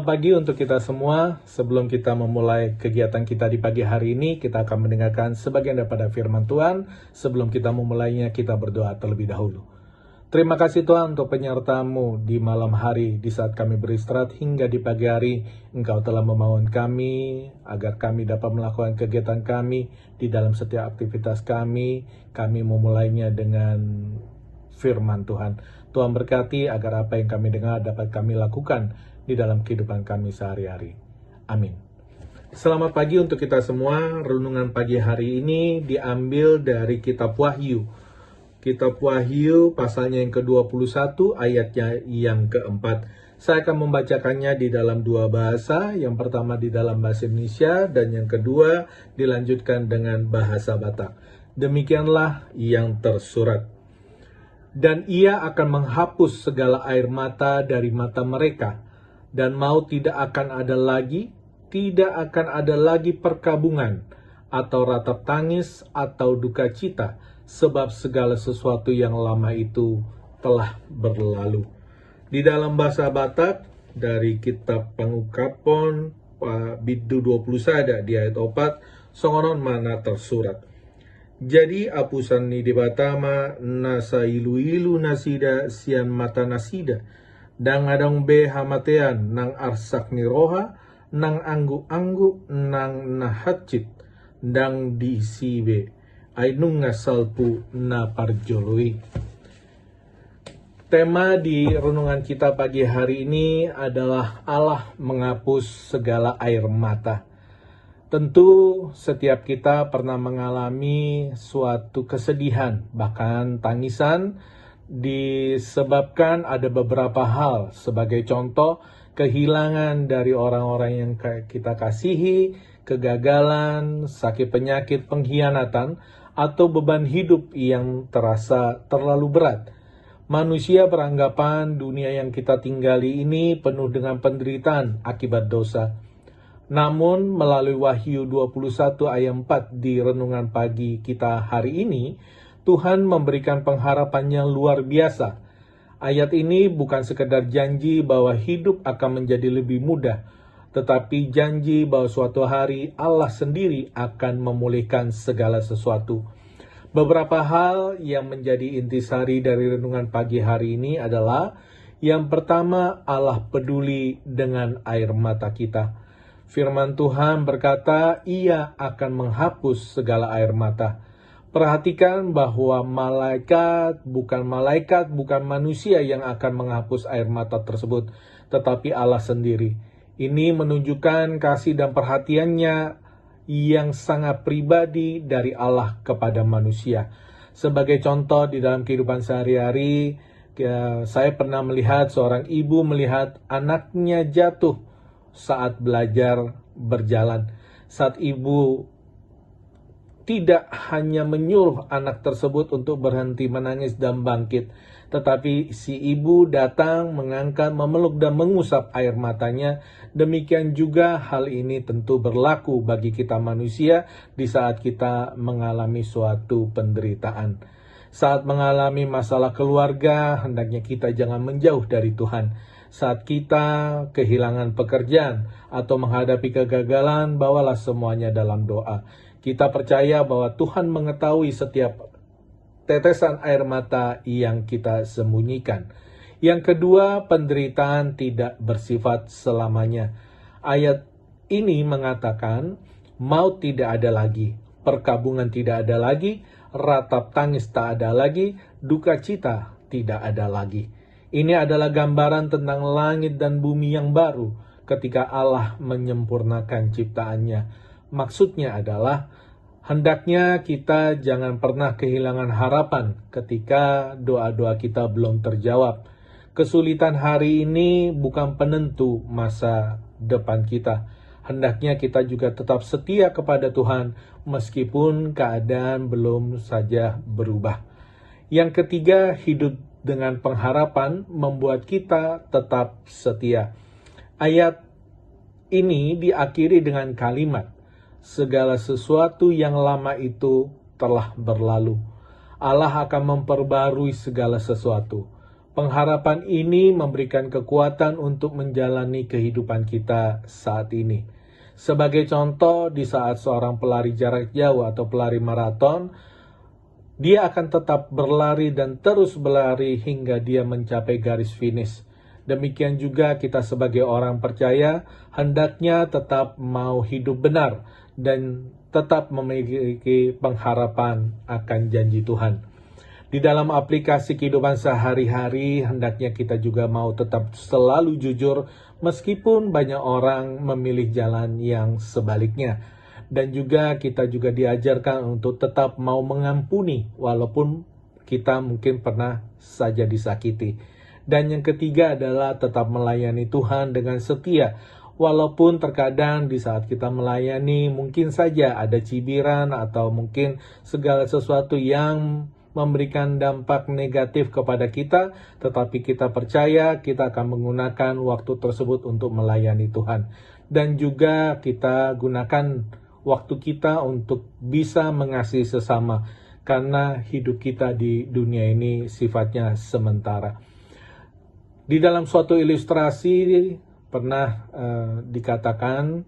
Selamat pagi untuk kita semua. Sebelum kita memulai kegiatan kita di pagi hari ini, kita akan mendengarkan sebagian daripada firman Tuhan. Sebelum kita memulainya, kita berdoa terlebih dahulu. Terima kasih Tuhan untuk penyertaan-Mu di malam hari, di saat kami beristirahat hingga di pagi hari. Engkau telah membangun kami, agar kami dapat melakukan kegiatan kami di dalam setiap aktivitas kami. Kami memulainya dengan firman Tuhan. Tuhan berkati agar apa yang kami dengar dapat kami lakukan di dalam kehidupan kami sehari-hari. Amin. Selamat pagi untuk kita semua. Renungan pagi hari ini diambil dari kitab Wahyu. Kitab Wahyu pasalnya yang ke-21 ayatnya yang keempat. Saya akan membacakannya di dalam dua bahasa. Yang pertama di dalam bahasa Indonesia dan yang kedua dilanjutkan dengan bahasa Batak. Demikianlah yang tersurat. Dan ia akan menghapus segala air mata dari mata mereka, dan maut tidak akan ada lagi, tidak akan ada lagi perkabungan, atau ratap tangis, atau duka cita, sebab segala sesuatu yang lama itu telah berlalu. Di dalam bahasa Batak, dari kitab Pangukapon, Biddu 20 sada, di ayat 4, songonon mana tersurat. Jadi apusan ni di batama nasa ilu-ilu nasida sian mata nasida, dang adang be hamatean nang arsak ni roha, nang anggu-anggu nang nahacit, dang diisibe, ay nung ngasalpu na parjolui. Tema di renungan kita pagi hari ini adalah Allah menghapus segala air mata. Tentu setiap kita pernah mengalami suatu kesedihan, bahkan tangisan, disebabkan ada beberapa hal. Sebagai contoh, kehilangan dari orang-orang yang kita kasihi, kegagalan, sakit penyakit, pengkhianatan, atau beban hidup yang terasa terlalu berat. Manusia beranggapan dunia yang kita tinggali ini penuh dengan penderitaan akibat dosa. Namun melalui Wahyu 21 ayat 4 di renungan pagi kita hari ini, Tuhan memberikan pengharapan yang luar biasa. Ayat ini bukan sekedar janji bahwa hidup akan menjadi lebih mudah, tetapi janji bahwa suatu hari Allah sendiri akan memulihkan segala sesuatu. Beberapa hal yang menjadi intisari dari renungan pagi hari ini adalah, yang pertama, Allah peduli dengan air mata kita. Firman Tuhan berkata, Ia akan menghapus segala air mata. Perhatikan bahwa bukan manusia yang akan menghapus air mata tersebut, tetapi Allah sendiri. Ini menunjukkan kasih dan perhatiannya yang sangat pribadi dari Allah kepada manusia. Sebagai contoh di dalam kehidupan sehari-hari, saya pernah melihat seorang ibu melihat anaknya jatuh saat belajar berjalan. Saat ibu tidak hanya menyuruh anak tersebut untuk berhenti menangis dan bangkit, tetapi si ibu datang, mengangkat, memeluk dan mengusap air matanya. Demikian juga hal ini tentu berlaku bagi kita manusia di saat kita mengalami suatu penderitaan. Saat mengalami masalah keluarga, hendaknya kita jangan menjauh dari Tuhan. Saat kita kehilangan pekerjaan atau menghadapi kegagalan, bawalah semuanya dalam doa. Kita percaya bahwa Tuhan mengetahui setiap tetesan air mata yang kita sembunyikan. Yang kedua, penderitaan tidak bersifat selamanya. Ayat ini mengatakan, maut tidak ada lagi, perkabungan tidak ada lagi, ratap tangis tak ada lagi, duka cita tidak ada lagi. Ini adalah gambaran tentang langit dan bumi yang baru ketika Allah menyempurnakan ciptaannya. Maksudnya adalah, hendaknya kita jangan pernah kehilangan harapan ketika doa-doa kita belum terjawab. Kesulitan hari ini bukan penentu masa depan kita. Hendaknya kita juga tetap setia kepada Tuhan meskipun keadaan belum saja berubah. Yang ketiga, hidup dengan pengharapan membuat kita tetap setia. Ayat ini diakhiri dengan kalimat, segala sesuatu yang lama itu telah berlalu. Allah akan memperbarui segala sesuatu. Pengharapan ini memberikan kekuatan untuk menjalani kehidupan kita saat ini. Sebagai contoh, di saat seorang pelari jarak jauh atau pelari maraton, dia akan tetap berlari dan terus berlari hingga dia mencapai garis finish. Demikian juga kita sebagai orang percaya, hendaknya tetap mau hidup benar dan tetap memiliki pengharapan akan janji Tuhan. Di dalam aplikasi kehidupan sehari-hari, hendaknya kita juga mau tetap selalu jujur meskipun banyak orang memilih jalan yang sebaliknya. Dan juga kita juga diajarkan untuk tetap mau mengampuni walaupun kita mungkin pernah saja disakiti. Dan yang ketiga adalah tetap melayani Tuhan dengan setia. Walaupun terkadang di saat kita melayani mungkin saja ada cibiran atau mungkin segala sesuatu yang memberikan dampak negatif kepada kita, tetapi kita percaya kita akan menggunakan waktu tersebut untuk melayani Tuhan. Dan juga kita gunakan waktu kita untuk bisa mengasihi sesama, karena hidup kita di dunia ini sifatnya sementara. Di dalam suatu ilustrasi pernah dikatakan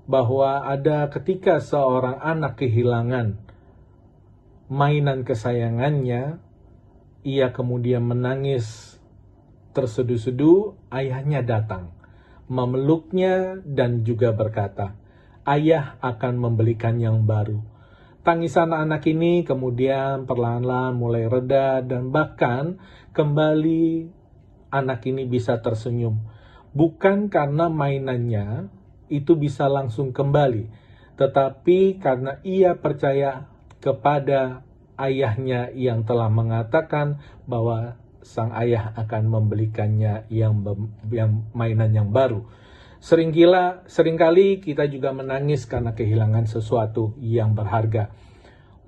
bahwa ada ketika seorang anak kehilangan mainan kesayangannya, ia kemudian menangis terseduh-seduh. Ayahnya datang, memeluknya dan juga berkata, "Ayah akan membelikan yang baru." Tangisan anak ini kemudian perlahan-lahan mulai reda dan bahkan kembali anak ini bisa tersenyum. Bukan karena mainannya itu bisa langsung kembali, tetapi karena ia percaya kepada ayahnya yang telah mengatakan bahwa sang ayah akan membelikannya yang mainan yang baru. Seringkali kita juga menangis karena kehilangan sesuatu yang berharga.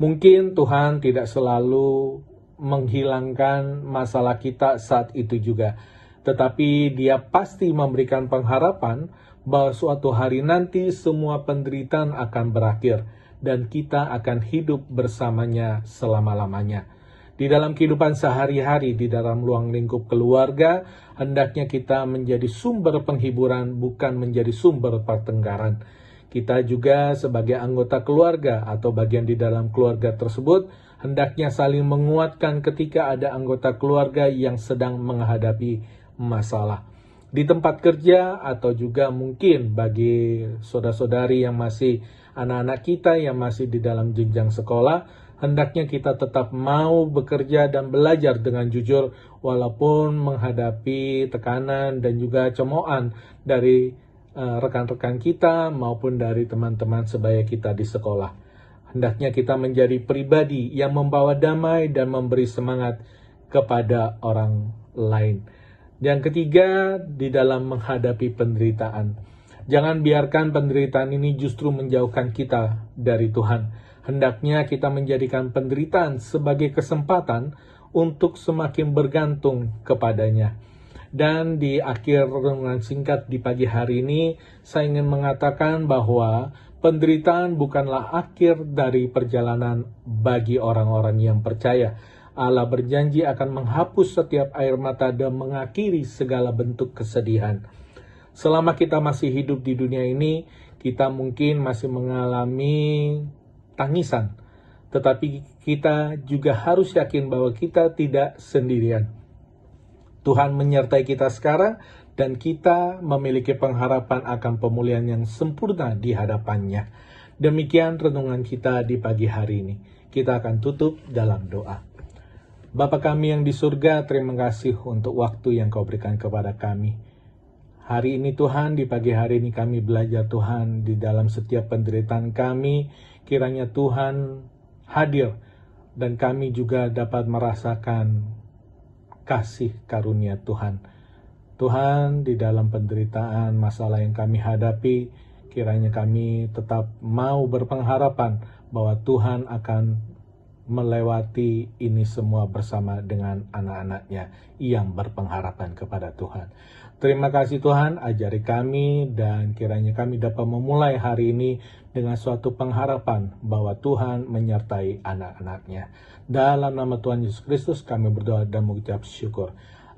Mungkin Tuhan tidak selalu menghilangkan masalah kita saat itu juga, tetapi Dia pasti memberikan pengharapan bahwa suatu hari nanti semua penderitaan akan berakhir dan kita akan hidup bersamanya selama-lamanya. Di dalam kehidupan sehari-hari, di dalam ruang lingkup keluarga, hendaknya kita menjadi sumber penghiburan, bukan menjadi sumber pertengkaran. Kita juga sebagai anggota keluarga atau bagian di dalam keluarga tersebut, hendaknya saling menguatkan ketika ada anggota keluarga yang sedang menghadapi masalah. Di tempat kerja atau juga mungkin bagi saudara-saudari yang masih anak-anak kita yang masih di dalam jenjang sekolah, hendaknya kita tetap mau bekerja dan belajar dengan jujur walaupun menghadapi tekanan dan juga cemoohan dari rekan-rekan kita maupun dari teman-teman sebaya kita di sekolah. Hendaknya kita menjadi pribadi yang membawa damai dan memberi semangat kepada orang lain. Yang ketiga, di dalam menghadapi penderitaan. Jangan biarkan penderitaan ini justru menjauhkan kita dari Tuhan. Hendaknya kita menjadikan penderitaan sebagai kesempatan untuk semakin bergantung kepadanya. Dan di akhir renungan singkat di pagi hari ini, saya ingin mengatakan bahwa penderitaan bukanlah akhir dari perjalanan bagi orang-orang yang percaya. Allah berjanji akan menghapus setiap air mata dan mengakhiri segala bentuk kesedihan. Selama kita masih hidup di dunia ini, kita mungkin masih mengalami tangisan. Tetapi kita juga harus yakin bahwa kita tidak sendirian. Tuhan menyertai kita sekarang dan kita memiliki pengharapan akan pemulihan yang sempurna di hadapannya. Demikian renungan kita di pagi hari ini. Kita akan tutup dalam doa. Bapa kami yang di surga, terima kasih untuk waktu yang Kau berikan kepada kami. Hari ini Tuhan, di pagi hari ini kami belajar Tuhan di dalam setiap penderitaan kami. Kiranya Tuhan hadir dan kami juga dapat merasakan kasih karunia Tuhan. Tuhan, di dalam penderitaan masalah yang kami hadapi, kiranya kami tetap mau berpengharapan bahwa Tuhan akan melewati ini semua bersama dengan anak-anak-Nya yang berpengharapan kepada Tuhan. Terima kasih Tuhan, ajari kami dan kiranya kami dapat memulai hari ini dengan suatu pengharapan bahwa Tuhan menyertai anak-anak-Nya. Dalam nama Tuhan Yesus Kristus kami berdoa dan mengucap syukur.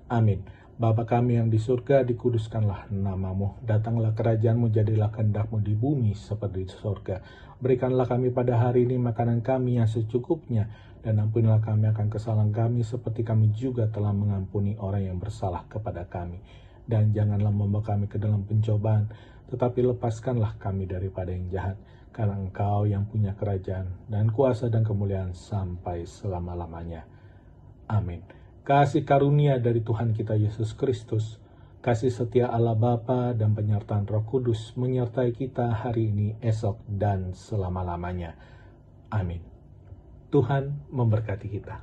Amin. Bapa kami yang di surga, dikuduskanlah namamu. Datanglah kerajaanmu, jadilah kehendak-mu di bumi seperti di surga. Berikanlah kami pada hari ini makanan kami yang secukupnya, dan ampunilah kami akan kesalahan kami seperti kami juga telah mengampuni orang yang bersalah kepada kami. Dan janganlah membawa kami ke dalam pencobaan, tetapi lepaskanlah kami daripada yang jahat, karena Engkau yang punya kerajaan dan kuasa dan kemuliaan sampai selama-lamanya. Amin. Kasih karunia dari Tuhan kita Yesus Kristus, kasih setia Allah Bapa dan penyertaan Roh Kudus menyertai kita hari ini, esok, dan selama-lamanya. Amin. Tuhan memberkati kita.